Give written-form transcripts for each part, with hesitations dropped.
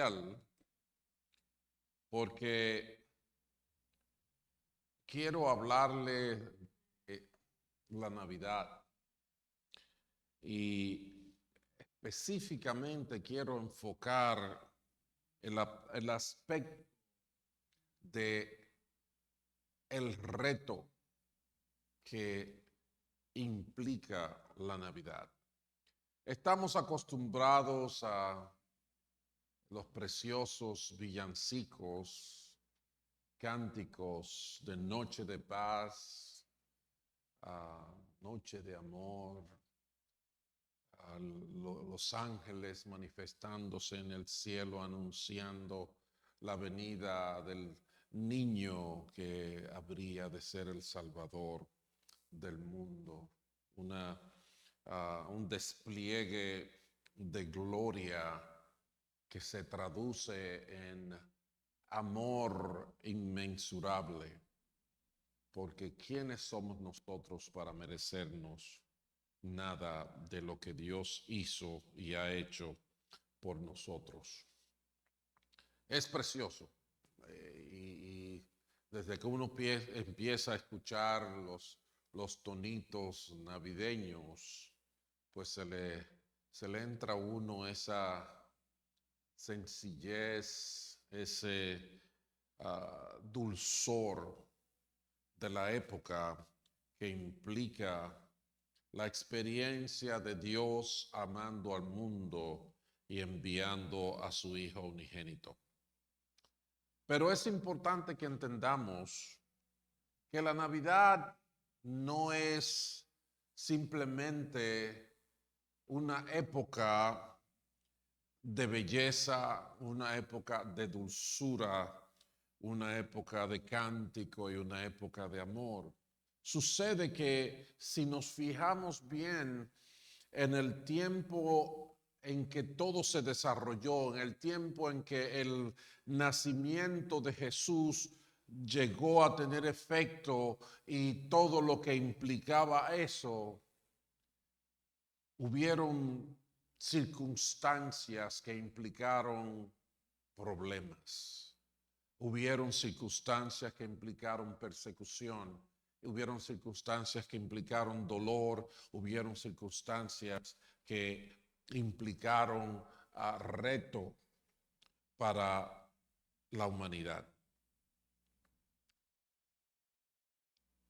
especial porque quiero hablarle de la Navidad y específicamente quiero enfocar el aspecto de el reto que implica la Navidad. Estamos acostumbrados a los preciosos villancicos, cánticos de noche de paz, noche de amor, los ángeles manifestándose en el cielo anunciando la venida del niño que habría de ser el Salvador del mundo. Un despliegue de gloria que se traduce en amor inmensurable, porque ¿quiénes somos nosotros para merecernos nada de lo que Dios hizo y ha hecho por nosotros? Es precioso. Y desde que uno empieza a escuchar los tonitos navideños, pues se le entra a uno esa sencillez, ese dulzor de la época que implica la experiencia de Dios amando al mundo y enviando a su Hijo unigénito. Pero es importante que entendamos que la Navidad no es simplemente una época de belleza, una época de dulzura, una época de cántico y una época de amor. Sucede que si nos fijamos bien en el tiempo en que todo se desarrolló, en el tiempo en que el nacimiento de Jesús llegó a tener efecto y todo lo que implicaba eso, hubieron circunstancias que implicaron problemas. Hubieron circunstancias que implicaron persecución. Hubieron circunstancias que implicaron dolor. Hubieron circunstancias que implicaron reto para la humanidad.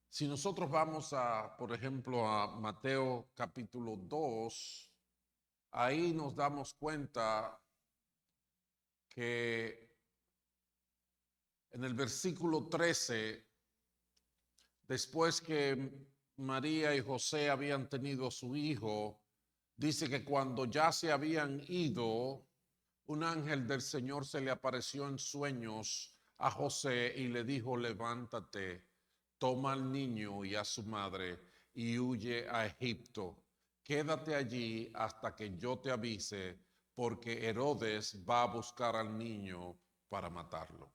Si nosotros vamos por ejemplo, a Mateo capítulo 2, ahí nos damos cuenta que en el versículo 13, después que María y José habían tenido a su hijo, dice que cuando ya se habían ido, un ángel del Señor se le apareció en sueños a José y le dijo: levántate, toma al niño y a su madre y huye a Egipto. Quédate allí hasta que yo te avise, porque Herodes va a buscar al niño para matarlo.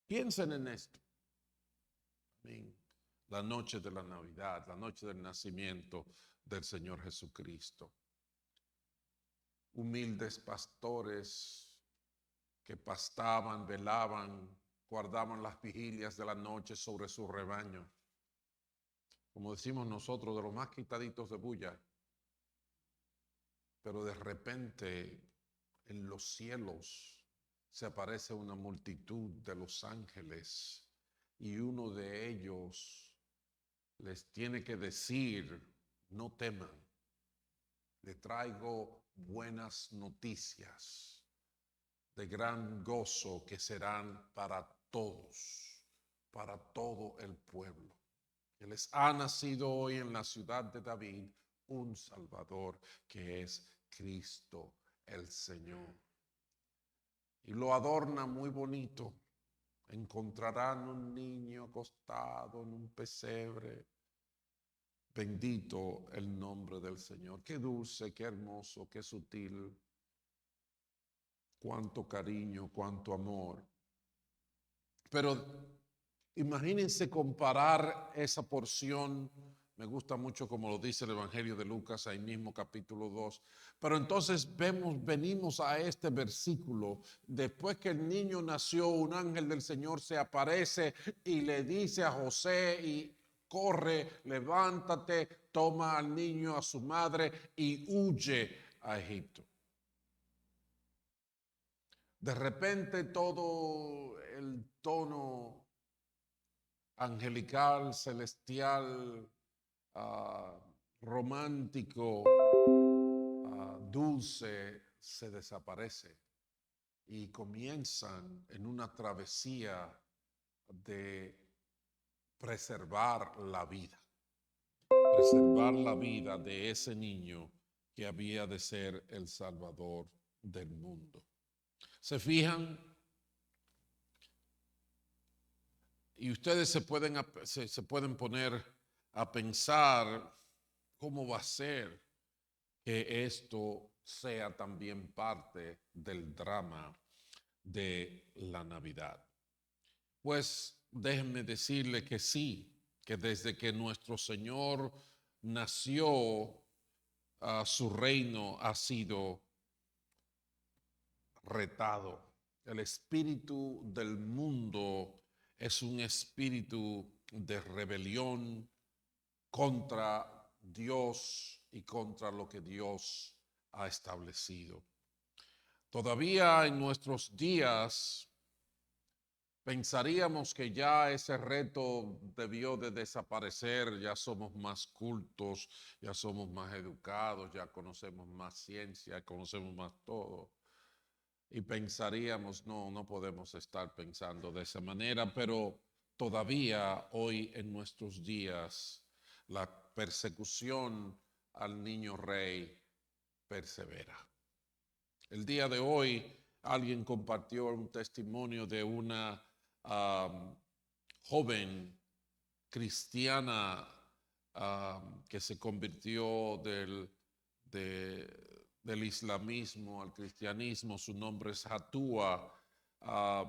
Piensen en esto. La noche de la Navidad, la noche del nacimiento del Señor Jesucristo. Humildes pastores que pastaban, velaban, guardaban las vigilias de la noche sobre su rebaño. Como decimos nosotros, de los más quitaditos de bulla. Pero de repente en los cielos se aparece una multitud de los ángeles y uno de ellos les tiene que decir: no teman, le traigo buenas noticias de gran gozo que serán para todos, para todo el pueblo. Que les ha nacido hoy en la ciudad de David un Salvador, que es Cristo el Señor. Y lo adorna muy bonito. Encontrarán un niño acostado en un pesebre. Bendito el nombre del Señor. Qué dulce, qué hermoso, qué sutil. Cuánto cariño, cuánto amor. Pero imagínense comparar esa porción Me gusta mucho como lo dice el Evangelio de Lucas, ahí mismo capítulo 2. Pero entonces venimos a este versículo. Después que el niño nació, un ángel del Señor se aparece y le dice a José y corre, levántate, toma al niño, a su madre y huye a Egipto. De repente todo el tono angelical, celestial, romántico, dulce, se desaparece y comienzan en una travesía de preservar la vida de ese niño que había de ser el Salvador del mundo. ¿Se fijan? Y ustedes se pueden poner a pensar cómo va a ser que esto sea también parte del drama de la Navidad. Pues déjenme decirle que sí, que desde que nuestro Señor nació, su reino ha sido retado. El espíritu del mundo es un espíritu de rebelión contra Dios y contra lo que Dios ha establecido. Todavía en nuestros días pensaríamos que ya ese reto debió de desaparecer, ya somos más cultos, ya somos más educados, ya conocemos más ciencia, conocemos más todo. Y pensaríamos, no podemos estar pensando de esa manera, pero todavía hoy en nuestros días la persecución al niño rey persevera. El día de hoy alguien compartió un testimonio de una joven cristiana que se convirtió del islamismo al cristianismo. Su nombre es Hatua. Ha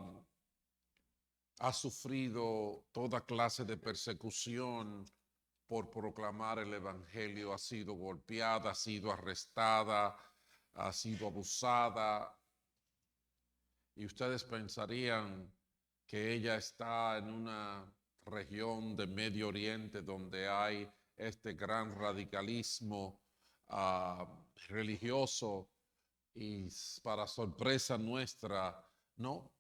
sufrido toda clase de persecución por proclamar el evangelio. Ha sido golpeada, ha sido arrestada, ha sido abusada. Y ustedes pensarían que ella está en una región de Medio Oriente donde hay este gran radicalismo religioso, y para sorpresa nuestra, no,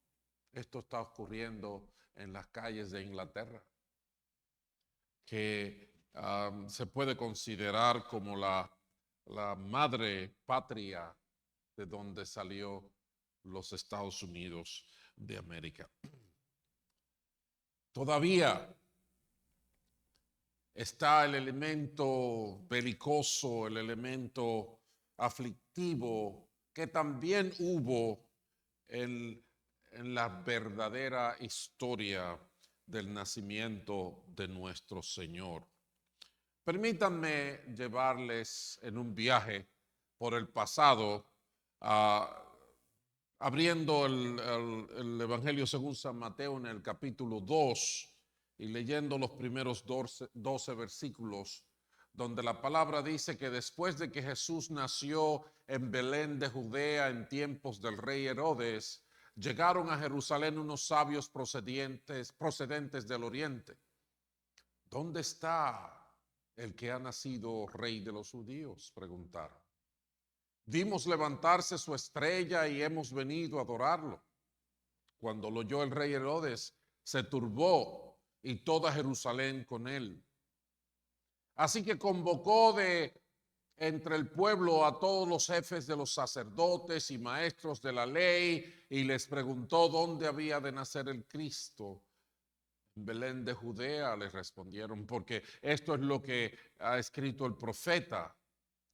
esto está ocurriendo en las calles de Inglaterra, que se puede considerar como la madre patria de donde salió los Estados Unidos de América. Todavía está el elemento belicoso, el elemento aflictivo que también hubo en la verdadera historia del nacimiento de nuestro Señor. Permítanme llevarles en un viaje por el pasado, abriendo el Evangelio según San Mateo en el capítulo 2 y leyendo los primeros 12 versículos, donde la palabra dice que después de que Jesús nació en Belén de Judea en tiempos del rey Herodes, llegaron a Jerusalén unos sabios procedentes del oriente. ¿Dónde está el que ha nacido rey de los judíos?, preguntaron. Vimos levantarse su estrella y hemos venido a adorarlo. Cuando lo oyó el rey Herodes, se turbó y toda Jerusalén con él. Así que convocó de entre el pueblo a todos los jefes de los sacerdotes y maestros de la ley y les preguntó dónde había de nacer el Cristo. En Belén de Judea, les respondieron, porque esto es lo que ha escrito el profeta.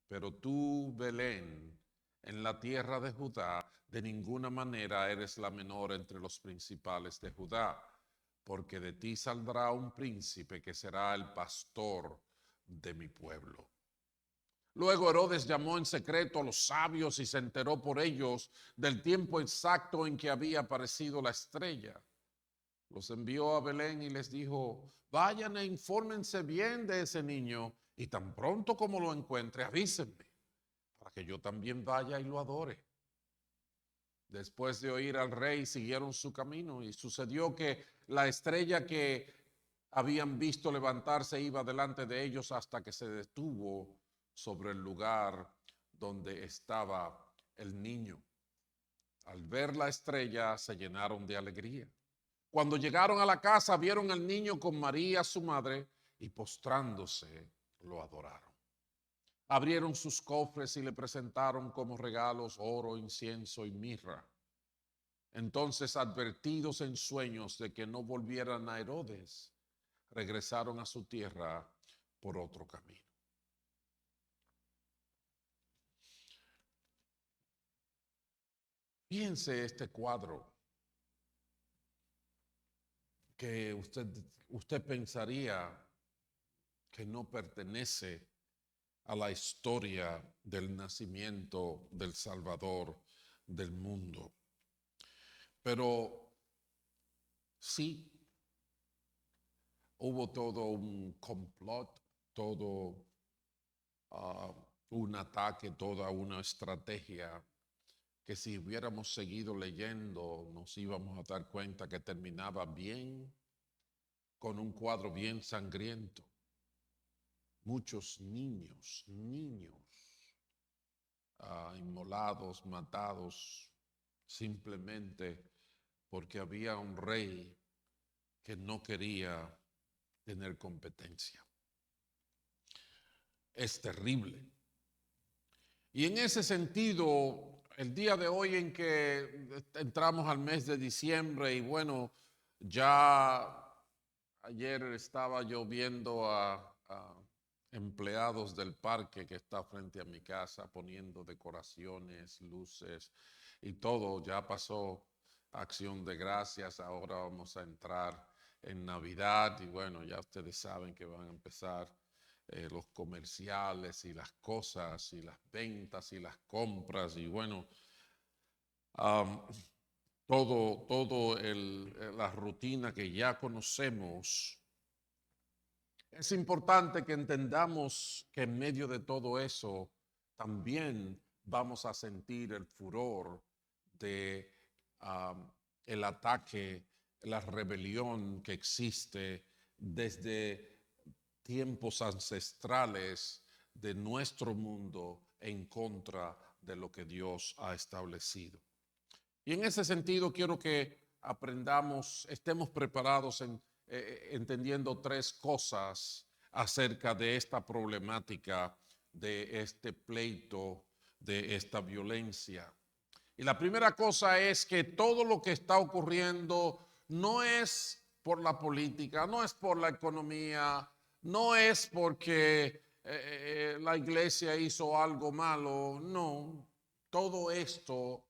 Pero tú, Belén, en la tierra de Judá, de ninguna manera eres la menor entre los principales de Judá, porque de ti saldrá un príncipe que será el pastor de mi pueblo. Luego Herodes llamó en secreto a los sabios y se enteró por ellos del tiempo exacto en que había aparecido la estrella. Los envió a Belén y les dijo, vayan e infórmense bien de ese niño y tan pronto como lo encuentre, avísenme para que yo también vaya y lo adore. Después de oír al rey, siguieron su camino y sucedió que la estrella que habían visto levantarse iba delante de ellos hasta que se detuvo sobre el lugar donde estaba el niño. Al ver la estrella se llenaron de alegría. Cuando llegaron a la casa vieron al niño con María su madre y postrándose lo adoraron. Abrieron sus cofres y le presentaron como regalos oro, incienso y mirra. Entonces, advertidos en sueños de que no volvieran a Herodes, regresaron a su tierra por otro camino. Fíjense este cuadro que usted pensaría que no pertenece a la historia del nacimiento del Salvador del mundo. Pero sí, hubo todo un complot, todo un ataque, toda una estrategia que si hubiéramos seguido leyendo nos íbamos a dar cuenta que terminaba bien, con un cuadro bien sangriento. Muchos niños inmolados, matados, simplemente porque había un rey que no quería tener competencia. Es terrible. Y en ese sentido, el día de hoy en que entramos al mes de diciembre y bueno, ya ayer estaba yo viendo a empleados del parque que está frente a mi casa poniendo decoraciones, luces y todo. Ya pasó Acción de Gracias, ahora vamos a entrar en Navidad y bueno, ya ustedes saben que van a empezar los comerciales y las cosas y las ventas y las compras y bueno, la rutina que ya conocemos. Es importante que entendamos que en medio de todo eso también vamos a sentir el furor de el ataque, la rebelión que existe desde tiempos ancestrales de nuestro mundo en contra de lo que Dios ha establecido. Y en ese sentido quiero que aprendamos, estemos preparados entendiendo tres cosas acerca de esta problemática, de este pleito, de esta violencia. Y la primera cosa es que todo lo que está ocurriendo no es por la política, no es por la economía, no es porque la iglesia hizo algo malo, no. Todo esto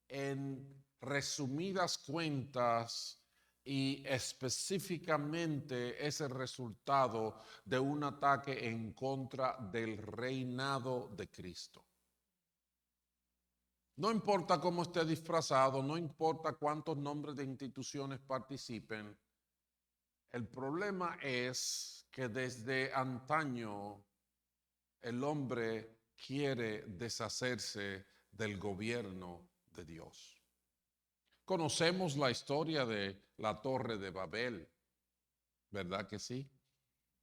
en resumidas cuentas y específicamente es el resultado de un ataque en contra del reinado de Cristo. No importa cómo esté disfrazado, no importa cuántos nombres de instituciones participen, el problema es que desde antaño el hombre quiere deshacerse del gobierno de Dios. Conocemos la historia de la Torre de Babel, ¿verdad que sí?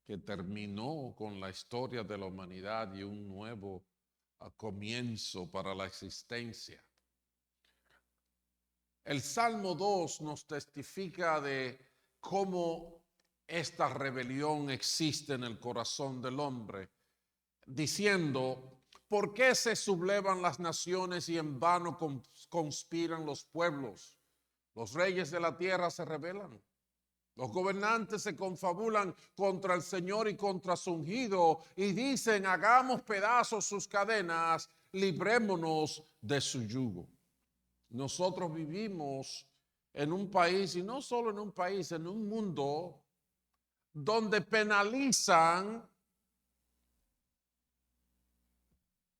Que terminó con la historia de la humanidad y un nuevo comienzo para la existencia. El Salmo 2 nos testifica de cómo esta rebelión existe en el corazón del hombre, diciendo, ¿por qué se sublevan las naciones y en vano conspiran los pueblos? Los reyes de la tierra se rebelan. Los gobernantes se confabulan contra el Señor y contra su ungido y dicen, hagamos pedazos sus cadenas, librémonos de su yugo. Nosotros vivimos en un país, y no solo en un país, en un mundo donde penalizan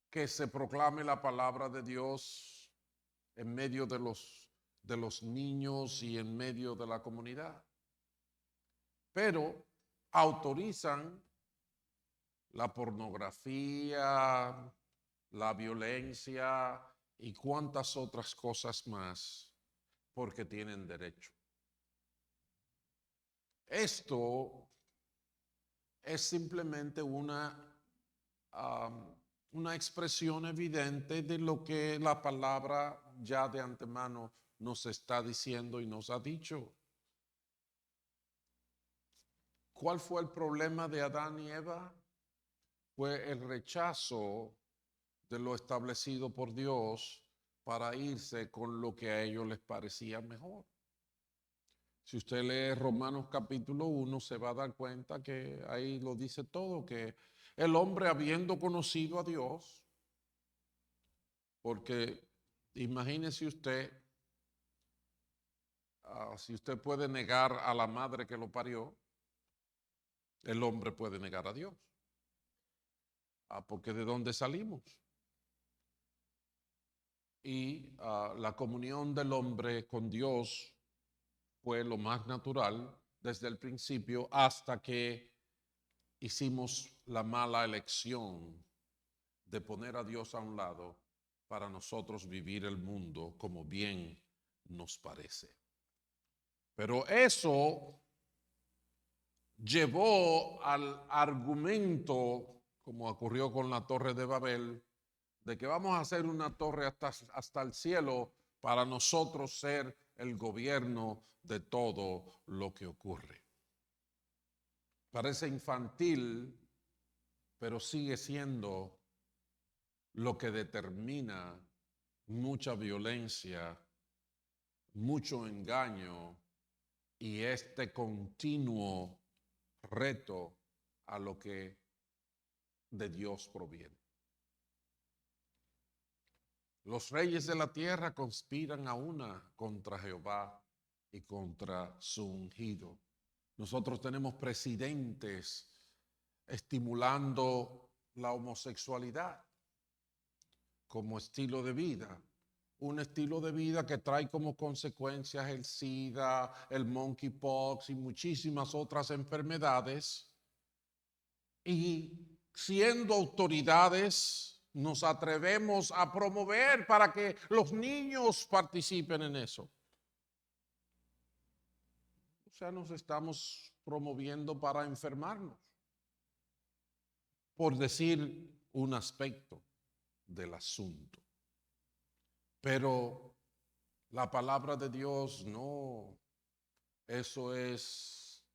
que se proclame la palabra de Dios en medio de los niños y en medio de la comunidad. Pero autorizan la pornografía, la violencia y cuantas otras cosas más porque tienen derecho. Esto es simplemente una expresión evidente de lo que la palabra ya de antemano nos está diciendo y nos ha dicho. ¿Cuál fue el problema de Adán y Eva? Fue el rechazo de lo establecido por Dios para irse con lo que a ellos les parecía mejor. Si usted lee Romanos capítulo 1, se va a dar cuenta que ahí lo dice todo, que el hombre habiendo conocido a Dios, porque imagínese usted, si usted puede negar a la madre que lo parió, el hombre puede negar a Dios. Porque ¿de dónde salimos? Y la comunión del hombre con Dios fue lo más natural desde el principio hasta que hicimos la mala elección de poner a Dios a un lado para nosotros vivir el mundo como bien nos parece. Pero eso llevó al argumento, como ocurrió con la Torre de Babel, de que vamos a hacer una torre hasta el cielo para nosotros ser el gobierno de todo lo que ocurre. Parece infantil, pero sigue siendo lo que determina mucha violencia, mucho engaño y este continuo reto a lo que de Dios proviene. Los reyes de la tierra conspiran a una contra Jehová y contra su ungido. Nosotros tenemos presidentes estimulando la homosexualidad como estilo de vida. Un estilo de vida que trae como consecuencias el SIDA, el monkeypox y muchísimas otras enfermedades. Y siendo autoridades, nos atrevemos a promover para que los niños participen en eso. O sea, nos estamos promoviendo para enfermarnos, por decir un aspecto del asunto. Pero la palabra de Dios no, eso es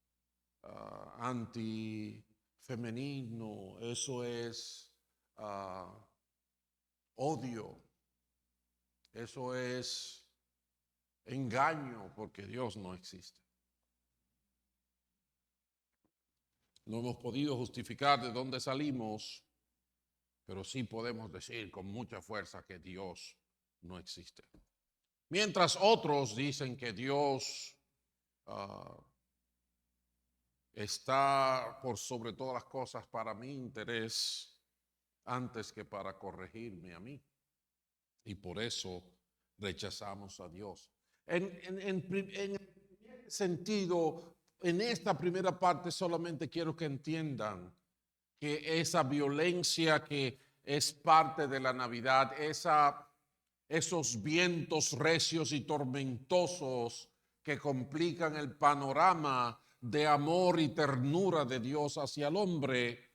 antifemenino, eso es odio, eso es engaño, porque Dios no existe. No hemos podido justificar de dónde salimos, pero sí podemos decir con mucha fuerza que Dios no existe. Mientras otros dicen que Dios está por sobre todas las cosas para mi interés antes que para corregirme a mí. Y por eso rechazamos a Dios. En sentido, en esta primera parte solamente quiero que entiendan que esa violencia que es parte de la Navidad, esos vientos recios y tormentosos que complican el panorama de amor y ternura de Dios hacia el hombre,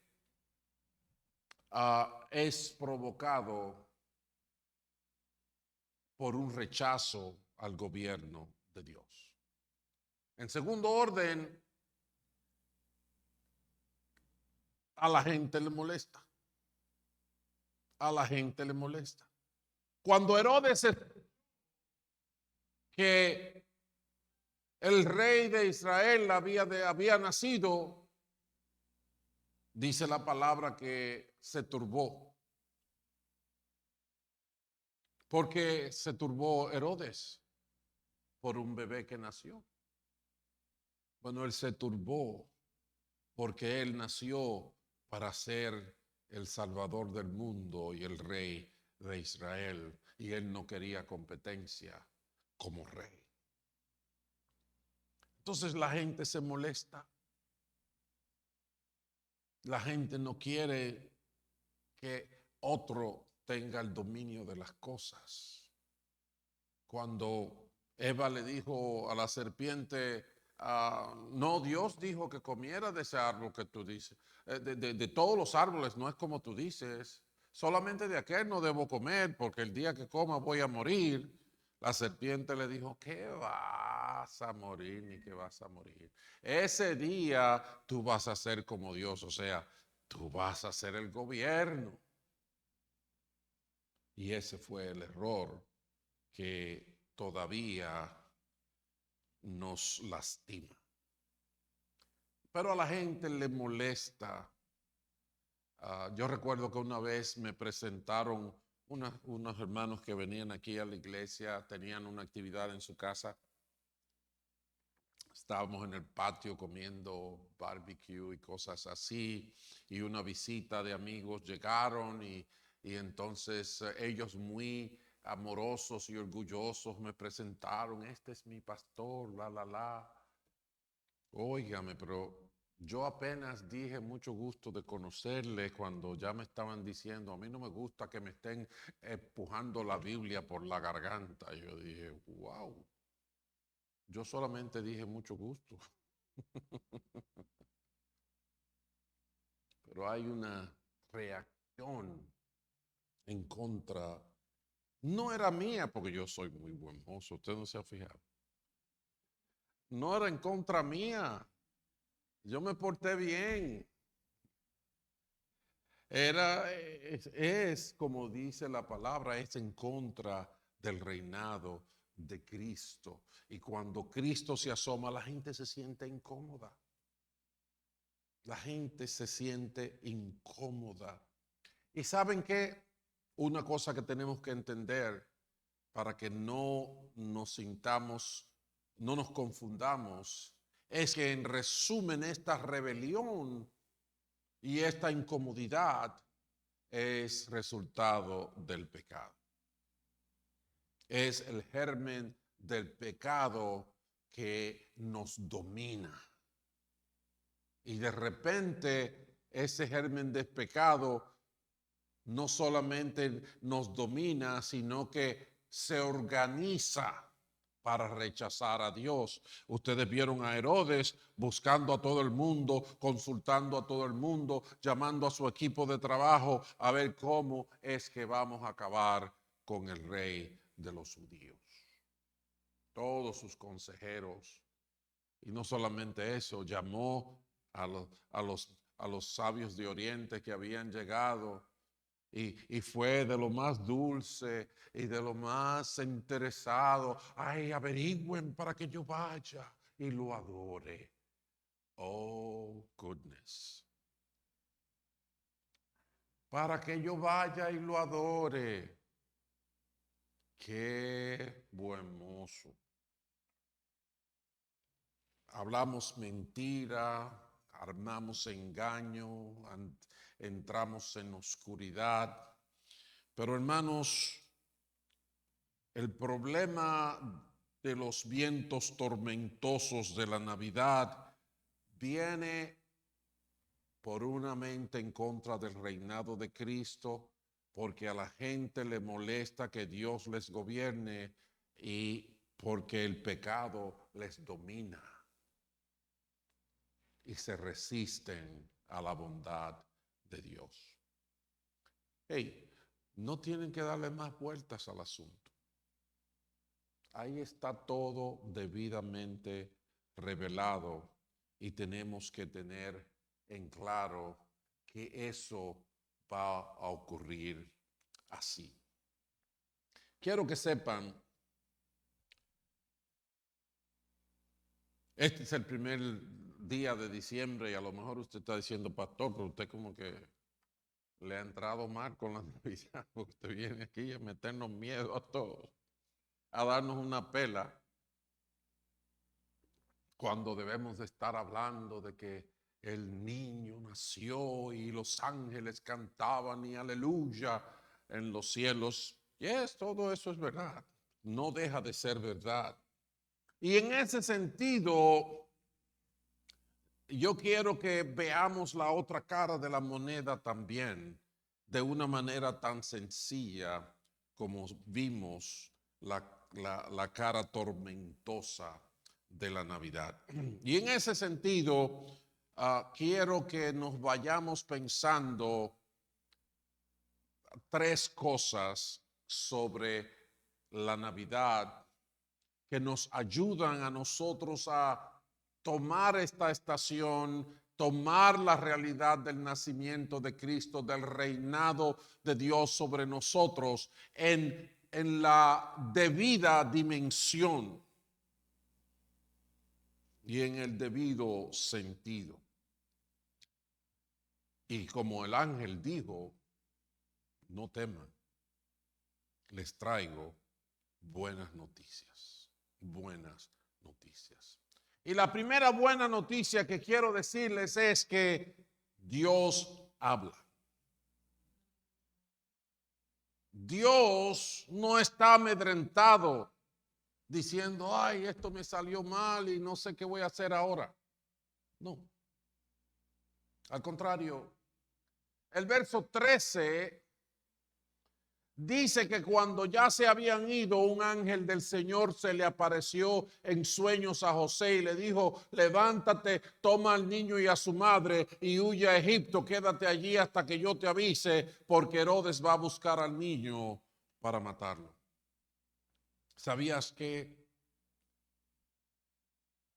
es provocado por un rechazo al gobierno de Dios. En segundo orden, a la gente le molesta. A la gente le molesta. Cuando Herodes, que el rey de Israel había nacido, dice la palabra que se turbó. Porque se turbó Herodes por un bebé que nació. Bueno, él se turbó porque él nació para ser el Salvador del mundo y el Rey de Israel, y él no quería competencia como rey. Entonces la gente se molesta. La gente no quiere que otro tenga el dominio de las cosas. Cuando Eva le dijo a la serpiente, no, Dios dijo que comiera de ese árbol que tú dices, de todos los árboles, no es como tú dices, solamente de aquel no debo comer porque el día que coma voy a morir. La serpiente le dijo, ¿qué vas a morir ni qué vas a morir? Ese día tú vas a ser como Dios, o sea, tú vas a ser el gobierno. Y ese fue el error que todavía nos lastima. Pero a la gente le molesta. Yo recuerdo que una vez me presentaron unos hermanos que venían aquí a la iglesia, tenían una actividad en su casa. Estábamos en el patio comiendo barbecue y cosas así, y una visita de amigos llegaron y entonces ellos muy amorosos y orgullosos me presentaron, este es mi pastor, la. Óigame, pero yo apenas dije mucho gusto de conocerle cuando ya me estaban diciendo, a mí no me gusta que me estén empujando la Biblia por la garganta. Yo dije, wow, yo solamente dije mucho gusto. Pero hay una reacción en contra. No era mía porque yo soy muy buen mozo, usted no se ha fijado. No era en contra mía. Yo me porté bien. Es como dice la palabra, es en contra del reinado de Cristo. Y cuando Cristo se asoma, la gente se siente incómoda. La gente se siente incómoda. ¿Y saben qué? Una cosa que tenemos que entender para que no nos sintamos, no nos confundamos, es que en resumen esta rebelión y esta incomodidad es resultado del pecado. Es el germen del pecado que nos domina. Y de repente ese germen de pecado no solamente nos domina, sino que se organiza para rechazar a Dios. Ustedes vieron a Herodes buscando a todo el mundo, consultando a todo el mundo, llamando a su equipo de trabajo a ver cómo es que vamos a acabar con el rey de los judíos. Todos sus consejeros. Y no solamente eso, llamó a los sabios de Oriente que habían llegado y fue de lo más dulce y de lo más interesado. Ay, averigüen para que yo vaya y lo adore. Oh, goodness. Para que yo vaya y lo adore. Qué buen mozo. Hablamos mentira, armamos engaño, entramos en oscuridad. Pero hermanos, el problema de los vientos tormentosos de la Navidad viene por una mente en contra del reinado de Cristo, porque a la gente le molesta que Dios les gobierne y porque el pecado les domina y se resisten a la bondad de Dios. Hey, no tienen que darle más vueltas al asunto. Ahí está todo debidamente revelado y tenemos que tener en claro que eso va a ocurrir así. Quiero que sepan, este es el primer día de diciembre y a lo mejor usted está diciendo, pastor, pero usted como que le ha entrado mal con la Navidad, porque usted viene aquí a meternos miedo a todos, a darnos una pela, cuando debemos de estar hablando de que el niño nació y los ángeles cantaban y aleluya en los cielos. Todo eso es verdad. no deja de ser verdad. Y en ese sentido, yo quiero que veamos la otra cara de la moneda también, de una manera tan sencilla como vimos la cara tormentosa de la Navidad. Y en ese sentido, quiero que nos vayamos pensando tres cosas sobre la Navidad que nos ayudan a nosotros a tomar esta estación, tomar la realidad del nacimiento de Cristo, del reinado de Dios sobre nosotros en la debida dimensión y en el debido sentido. Y como el ángel dijo, no teman, les traigo buenas noticias, buenas noticias. Y la primera buena noticia que quiero decirles es que Dios habla. Dios no está amedrentado diciendo, ay, esto me salió mal y no sé qué voy a hacer ahora. No. Al contrario, el verso 13 dice que cuando ya se habían ido, un ángel del Señor se le apareció en sueños a José y le dijo, levántate, toma al niño y a su madre y huye a Egipto, quédate allí hasta que yo te avise, porque Herodes va a buscar al niño para matarlo. ¿Sabías que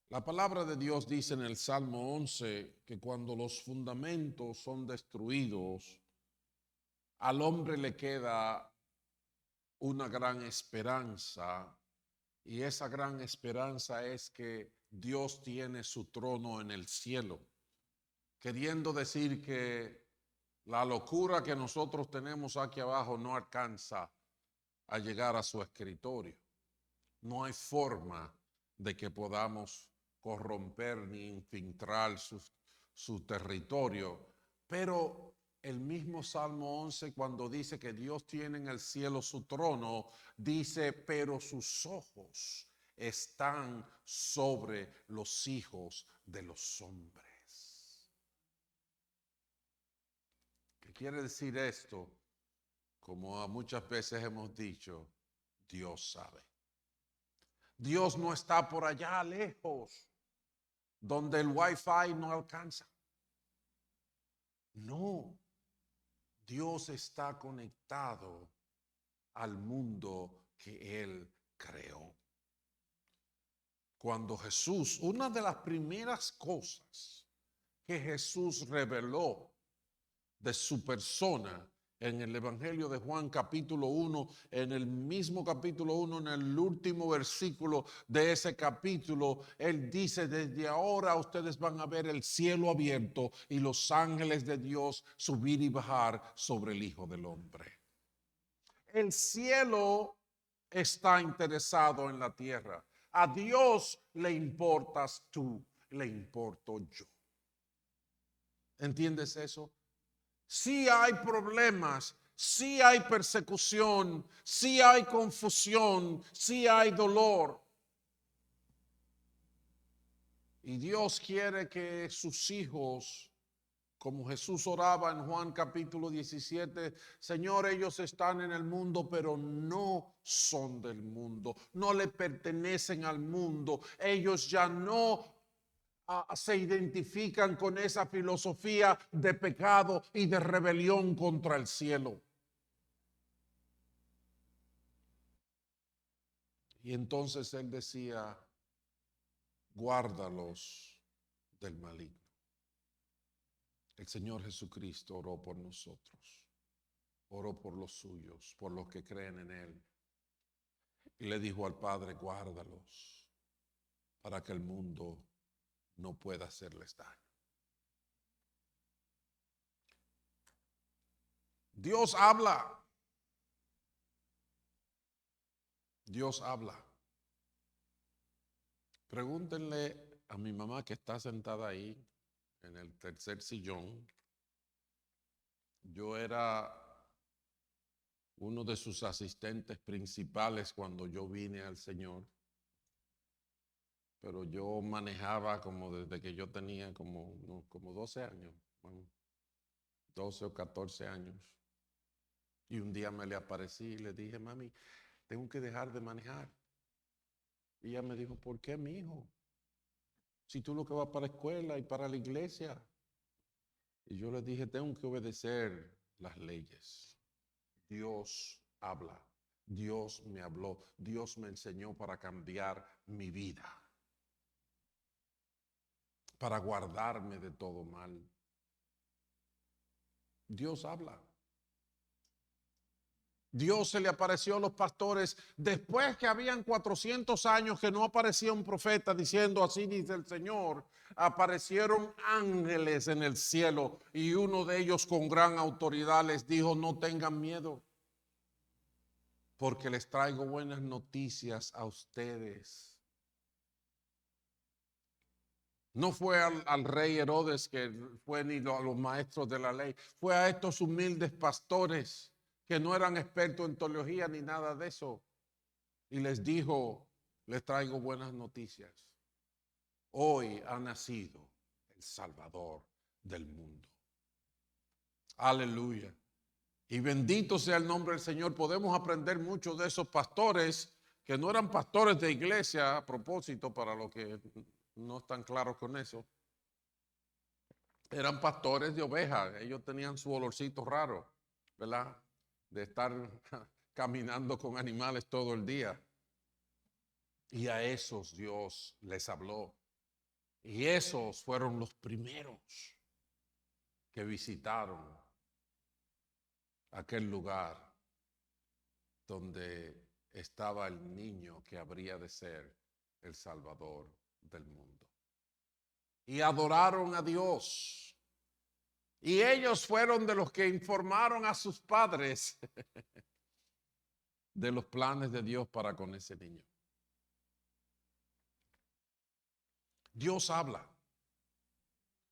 la palabra de Dios dice en el Salmo 11 que cuando los fundamentos son destruidos, al hombre le queda una gran esperanza, y esa gran esperanza es que Dios tiene su trono en el cielo, queriendo decir que la locura que nosotros tenemos aquí abajo no alcanza a llegar a su escritorio. No hay forma de que podamos corromper ni infiltrar su territorio, pero el mismo Salmo 11, cuando dice que Dios tiene en el cielo su trono, dice, pero sus ojos están sobre los hijos de los hombres. ¿Qué quiere decir esto? Como muchas veces hemos dicho, Dios sabe. Dios no está por allá lejos, donde el wifi no alcanza. No, Dios está conectado al mundo que Él creó. Cuando Jesús, una de las primeras cosas que Jesús reveló de su persona en el Evangelio de Juan capítulo 1, en el mismo capítulo 1, en el último versículo de ese capítulo, Él dice, desde ahora ustedes van a ver el cielo abierto y los ángeles de Dios subir y bajar sobre el Hijo del Hombre. El cielo está interesado en la tierra. A Dios le importas tú, le importo yo. ¿Entiendes eso? Sí hay problemas, sí hay persecución, sí hay confusión, sí hay dolor. Y Dios quiere que sus hijos, como Jesús oraba en Juan capítulo 17, Señor, ellos están en el mundo, pero no son del mundo, no le pertenecen al mundo, ellos ya no se identifican con esa filosofía de pecado y de rebelión contra el cielo. Y entonces él decía, guárdalos del maligno. El Señor Jesucristo oró por nosotros, oró por los suyos, por los que creen en Él. Y le dijo al Padre, guárdalos para que el mundo no pueda hacerles daño. Dios habla. Dios habla. Pregúntenle a mi mamá que está sentada ahí en el tercer sillón. Yo era uno de sus asistentes principales cuando yo vine al Señor. Pero yo manejaba como desde que yo tenía como 12 años, bueno, 12 o 14 años. Y un día me le aparecí y le dije, mami, tengo que dejar de manejar. Y ella me dijo, ¿por qué, mi hijo? Si tú lo que vas para la escuela y para la iglesia. Y yo le dije, tengo que obedecer las leyes. Dios habla, Dios me habló, Dios me enseñó para cambiar mi vida, para guardarme de todo mal. Dios habla. Dios se le apareció a los pastores después que habían 400 años que no aparecía un profeta diciendo así dice el Señor. Aparecieron ángeles en el cielo y uno de ellos con gran autoridad les dijo, no tengan miedo, porque les traigo buenas noticias a ustedes. No fue al rey Herodes, que fue ni a los maestros de la ley, fue a estos humildes pastores que no eran expertos en teología ni nada de eso. Y les dijo, les traigo buenas noticias. Hoy ha nacido el Salvador del mundo. Aleluya. Y bendito sea el nombre del Señor. Podemos aprender mucho de esos pastores que no eran pastores de iglesia, a propósito, para los que no están claros con eso. Eran pastores de ovejas. Ellos tenían su olorcito raro, ¿verdad? De estar caminando con animales todo el día. Y a esos Dios les habló. Y esos fueron los primeros que visitaron aquel lugar donde estaba el niño que habría de ser el Salvador del mundo. Y adoraron a Dios. Y ellos fueron de los que informaron a sus padres de los planes de Dios para con ese niño. Dios habla.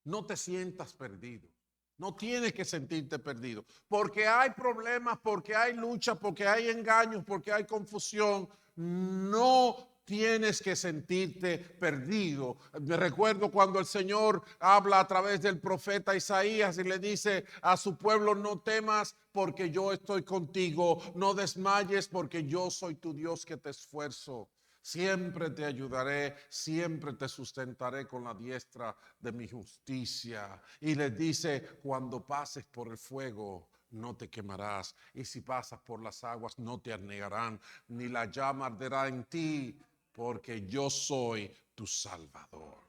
No te sientas perdido. No tienes que sentirte perdido. Porque hay problemas, porque hay lucha, porque hay engaños, porque hay confusión. No tienes que sentirte perdido. Me recuerdo cuando el Señor habla a través del profeta Isaías y le dice a su pueblo, no temas porque yo estoy contigo. No desmayes porque yo soy tu Dios que te esfuerzo. Siempre te ayudaré, siempre te sustentaré con la diestra de mi justicia. Y les dice, cuando pases por el fuego, no te quemarás. Y si pasas por las aguas, no te anegarán, ni la llama arderá en ti, porque yo soy tu Salvador.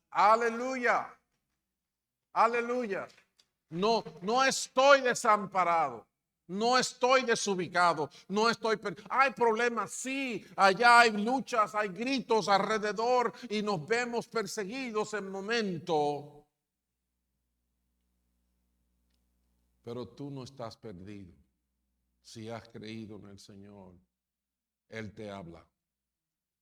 Aleluya, aleluya. No estoy desamparado. No estoy desubicado, no estoy... Hay problemas, sí, allá hay luchas, hay gritos alrededor y nos vemos perseguidos en momento. Pero tú no estás perdido. Si has creído en el Señor, Él te habla,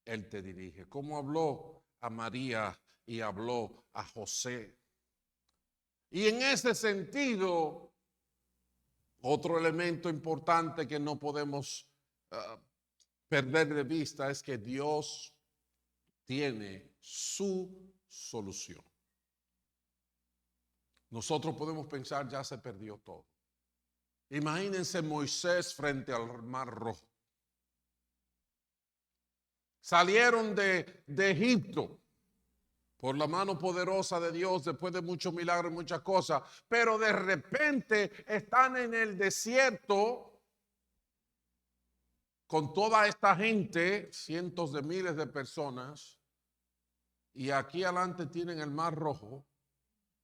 Él te dirige. Como habló a María y habló a José. Y en ese sentido... Otro elemento importante que no podemos perder de vista es que Dios tiene su solución. Nosotros podemos pensar, ya se perdió todo. Imagínense Moisés frente al Mar Rojo. Salieron de Egipto por la mano poderosa de Dios, después de muchos milagros y muchas cosas, pero de repente están en el desierto con toda esta gente, cientos de miles de personas, y aquí adelante tienen el Mar Rojo,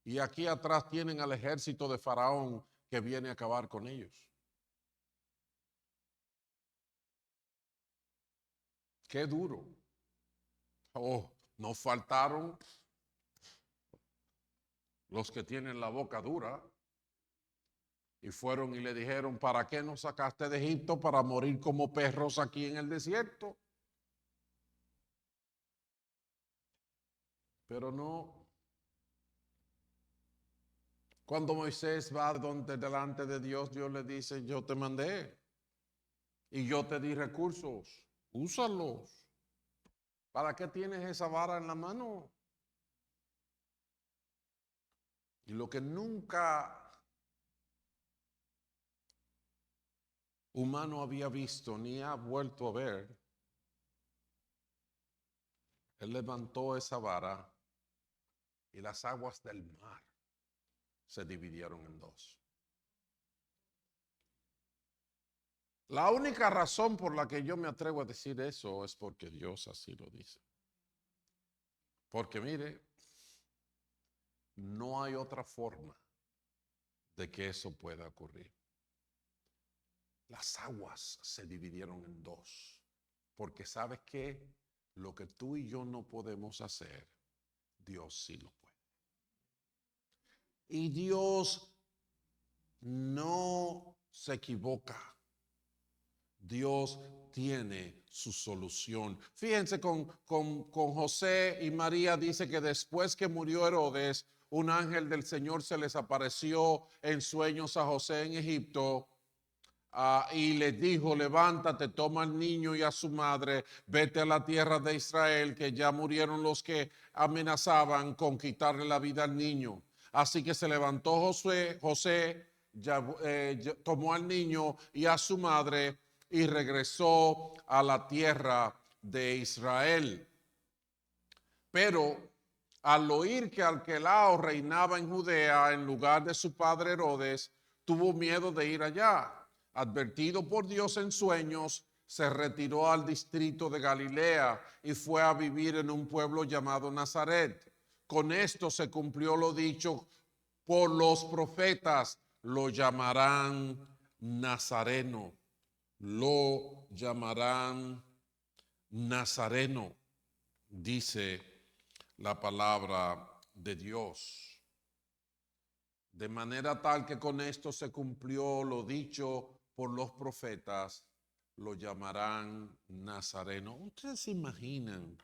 y aquí atrás tienen al ejército de Faraón que viene a acabar con ellos. Qué duro. Oh, nos faltaron los que tienen la boca dura. Y fueron y le dijeron, ¿para qué nos sacaste de Egipto? Para morir como perros aquí en el desierto. Pero no, Cuando Moisés va delante de Dios, Dios le dice, yo te mandé y yo te di recursos, úsalos. ¿Para qué tienes esa vara en la mano? Y lo que nunca humano había visto ni ha vuelto a ver, él levantó esa vara y las aguas del mar se dividieron en dos. La única razón por la que yo me atrevo a decir eso es porque Dios así lo dice. Porque mire, no hay otra forma de que eso pueda ocurrir. Las aguas se dividieron en dos. Porque ¿sabes qué? Lo que tú y yo no podemos hacer, Dios sí lo puede. Y Dios no se equivoca. Dios tiene su solución. Fíjense con José y María, dice que después que murió Herodes, un ángel del Señor se les apareció en sueños a José en Egipto. Y les dijo, levántate, toma al niño y a su madre, vete a la tierra de Israel, que ya murieron los que amenazaban con quitarle la vida al niño. Así que se levantó José tomó al niño y a su madre y regresó a la tierra de Israel. Pero al oír que Arquelao reinaba en Judea en lugar de su padre Herodes, tuvo miedo de ir allá. Advertido por Dios en sueños, se retiró al distrito de Galilea y fue a vivir en un pueblo llamado Nazaret. Con esto se cumplió lo dicho por los profetas, lo llamarán Nazareno. Lo llamarán Nazareno, dice la palabra de Dios. De manera tal que con esto se cumplió lo dicho por los profetas, lo llamarán Nazareno. ¿Ustedes se imaginan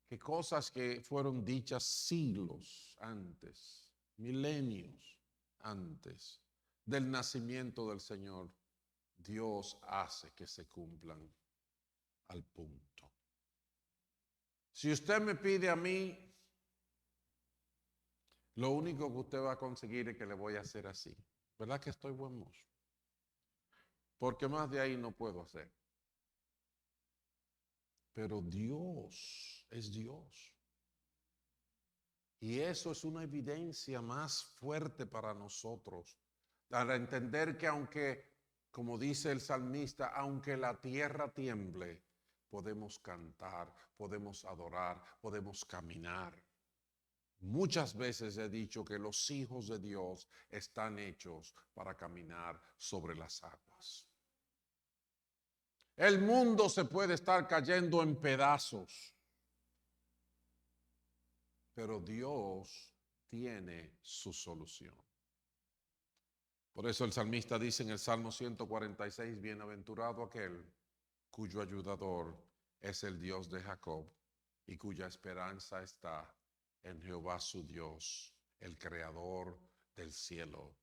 que cosas que fueron dichas siglos antes, milenios antes del nacimiento del Señor, Dios hace que se cumplan al punto? Si usted me pide a mí, lo único que usted va a conseguir es que le voy a hacer así. ¿Verdad que estoy buen mozo? Porque más de ahí no puedo hacer. Pero Dios es Dios. Y eso es una evidencia más fuerte para nosotros. Para entender que aunque, como dice el salmista, aunque la tierra tiemble, podemos cantar, podemos adorar, podemos caminar. Muchas veces he dicho que los hijos de Dios están hechos para caminar sobre las aguas. El mundo se puede estar cayendo en pedazos, pero Dios tiene su solución. Por eso el salmista dice en el Salmo 146, bienaventurado aquel cuyo ayudador es el Dios de Jacob y cuya esperanza está en Jehová su Dios, el creador del cielo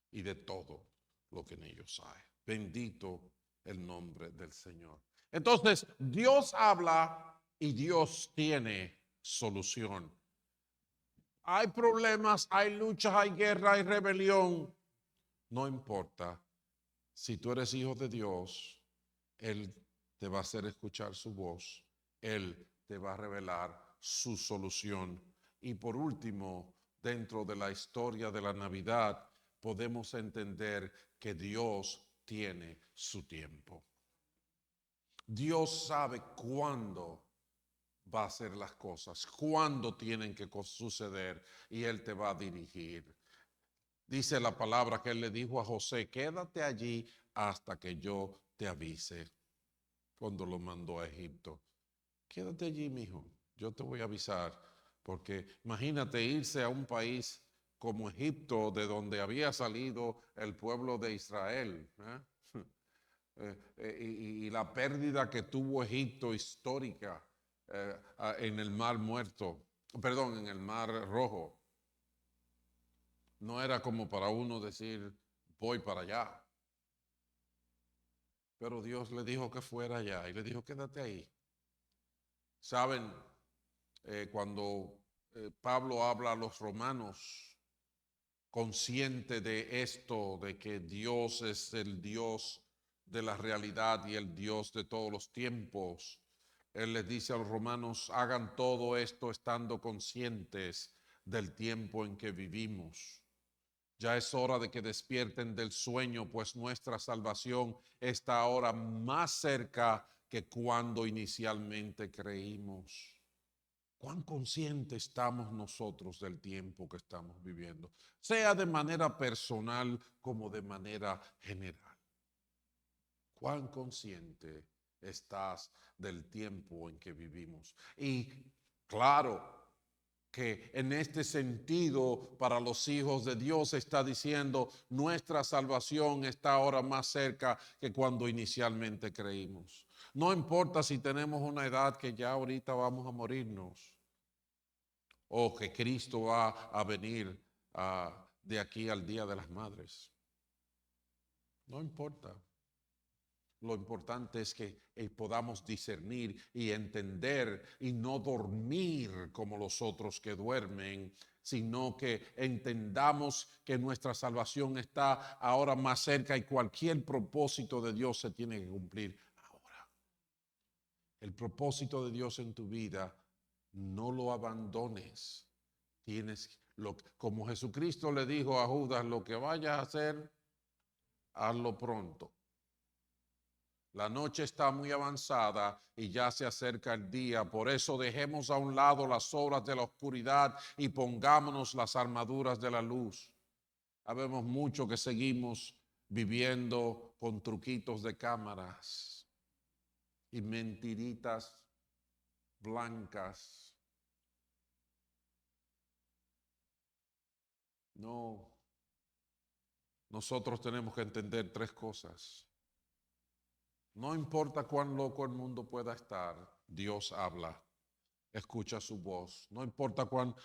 y de todo lo que en ellos hay. Bendito el nombre del Señor. Entonces, Dios habla y Dios tiene solución. Hay problemas, hay luchas, hay guerra, hay rebelión. No importa. Si tú eres hijo de Dios, Él te va a hacer escuchar su voz. Él te va a revelar su solución. Y por último, dentro de la historia de la Navidad, podemos entender que Dios tiene su tiempo. Dios sabe cuándo va a hacer las cosas, cuándo tienen que suceder, y Él te va a dirigir. Dice la palabra que Él le dijo a José, quédate allí hasta que yo te avise, cuando lo mandó a Egipto. Quédate allí, mijo, yo te voy a avisar, porque imagínate irse a un país como Egipto, de donde había salido el pueblo de Israel, y la pérdida que tuvo Egipto histórica en el Mar Muerto, perdón, en el Mar Rojo. No era como para uno decir, voy para allá. Pero Dios le dijo que fuera allá y le dijo, quédate ahí. Saben, cuando Pablo habla a los romanos, consciente de esto, de que Dios es el Dios de la realidad y el Dios de todos los tiempos, Él les dice a los romanos, hagan todo esto estando conscientes del tiempo en que vivimos. Ya es hora de que despierten del sueño, pues nuestra salvación está ahora más cerca que cuando inicialmente creímos. ¿Cuán conscientes estamos nosotros del tiempo que estamos viviendo? Sea de manera personal como de manera general. ¿Cuán consciente estás del tiempo en que vivimos? Y claro, que en este sentido para los hijos de Dios está diciendo nuestra salvación está ahora más cerca que cuando inicialmente creímos. No importa si tenemos una edad que ya ahorita vamos a morirnos o que Cristo va a venir de aquí al Día de las Madres. No importa. Lo importante es que podamos discernir y entender y no dormir como los otros que duermen, sino que entendamos que nuestra salvación está ahora más cerca y cualquier propósito de Dios se tiene que cumplir ahora. El propósito de Dios en tu vida, no lo abandones. Como Jesucristo le dijo a Judas, lo que vayas a hacer, hazlo pronto. La noche está muy avanzada y ya se acerca el día. Por eso dejemos a un lado las obras de la oscuridad y pongámonos las armaduras de la luz. Habemos mucho que seguimos viviendo con truquitos de cámaras y mentiritas blancas. No, nosotros tenemos que entender tres cosas. No importa cuán loco el mundo pueda estar, Dios habla. Escucha su voz. No importa cuán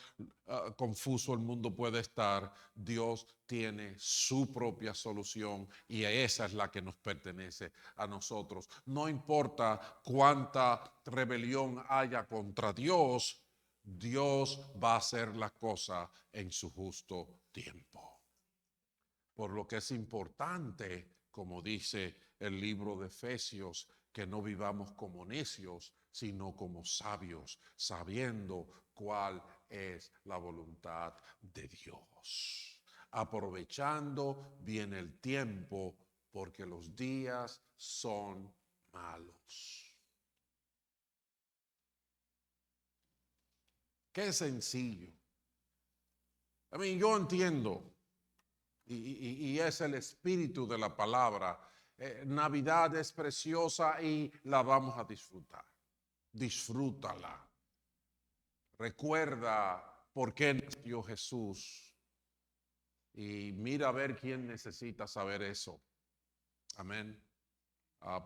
confuso el mundo puede estar, Dios tiene su propia solución y esa es la que nos pertenece a nosotros. No importa cuánta rebelión haya contra Dios, Dios va a hacer la cosa en su justo tiempo. Por lo que es importante, como dice el libro de Efesios, que no vivamos como necios, sino como sabios, sabiendo cuál es la voluntad de Dios. Aprovechando bien el tiempo, porque los días son malos. Qué sencillo. Yo entiendo. Y es el espíritu de la palabra. Navidad es preciosa y la vamos a disfrutar. Disfrútala. Recuerda por qué nació Jesús. Y mira a ver quién necesita saber eso. Amén.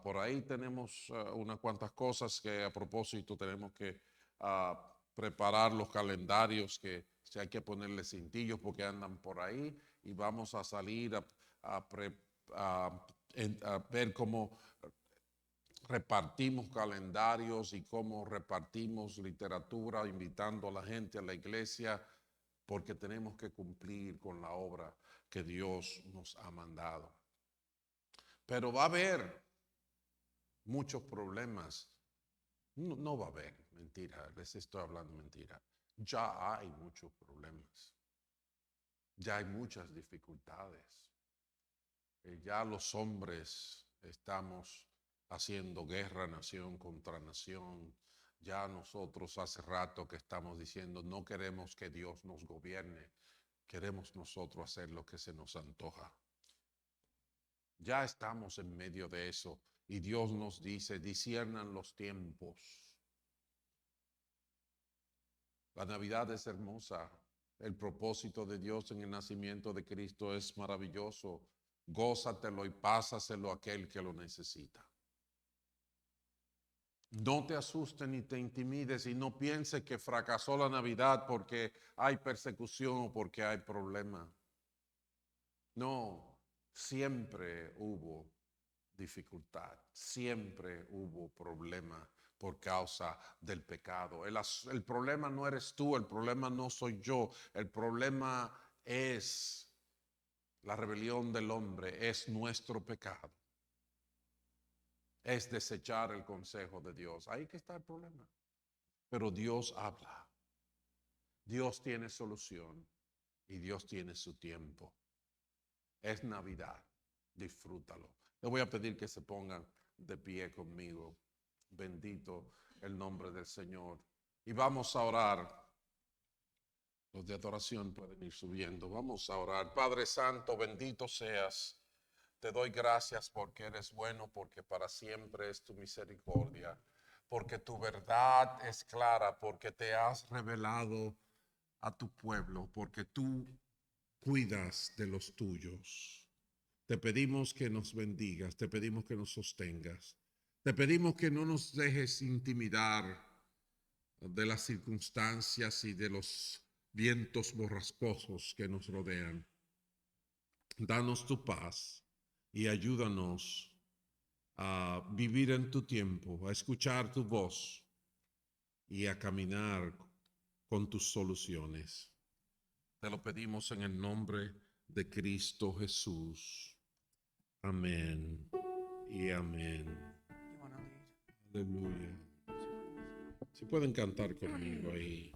Por ahí tenemos unas cuantas cosas que a propósito tenemos que preparar los calendarios que si hay que ponerle cintillos porque andan por ahí y vamos a salir a ver cómo repartimos calendarios y cómo repartimos literatura, invitando a la gente a la iglesia, porque tenemos que cumplir con la obra que Dios nos ha mandado. Pero va a haber muchos problemas. No, no va a haber, mentira, les estoy hablando mentira. Ya hay muchos problemas. Ya hay muchas dificultades. Ya los hombres estamos haciendo guerra nación contra nación. Ya nosotros hace rato que estamos diciendo no queremos que Dios nos gobierne, queremos nosotros hacer lo que se nos antoja. Ya estamos en medio de eso y Dios nos dice, disciernan los tiempos. La Navidad es hermosa. El propósito de Dios en el nacimiento de Cristo es maravilloso. Gózatelo y pásaselo a aquel que lo necesita. No te asustes ni te intimides y no pienses que fracasó la Navidad porque hay persecución o porque hay problema. No, siempre hubo dificultad, siempre hubo problema por causa del pecado. El problema no eres tú, el problema no soy yo, el problema es la rebelión del hombre, es nuestro pecado, es desechar el consejo de Dios. Ahí que está el problema. Pero Dios habla, Dios tiene solución y Dios tiene su tiempo. Es Navidad, disfrútalo. Le voy a pedir que se pongan de pie conmigo. Bendito el nombre del Señor. Y vamos a orar. Los de adoración pueden ir subiendo. Vamos a orar. Padre Santo, bendito seas. Te doy gracias porque eres bueno, porque para siempre es tu misericordia, porque tu verdad es clara, porque te has revelado a tu pueblo, porque tú cuidas de los tuyos. Te pedimos que nos bendigas, te pedimos que nos sostengas, te pedimos que no nos dejes intimidar de las circunstancias y de los vientos borrascosos que nos rodean. Danos tu paz y ayúdanos a vivir en tu tiempo, a escuchar tu voz y a caminar con tus soluciones. Te lo pedimos en el nombre de Cristo Jesús. Amén y amén. Aleluya. Si pueden cantar conmigo ahí.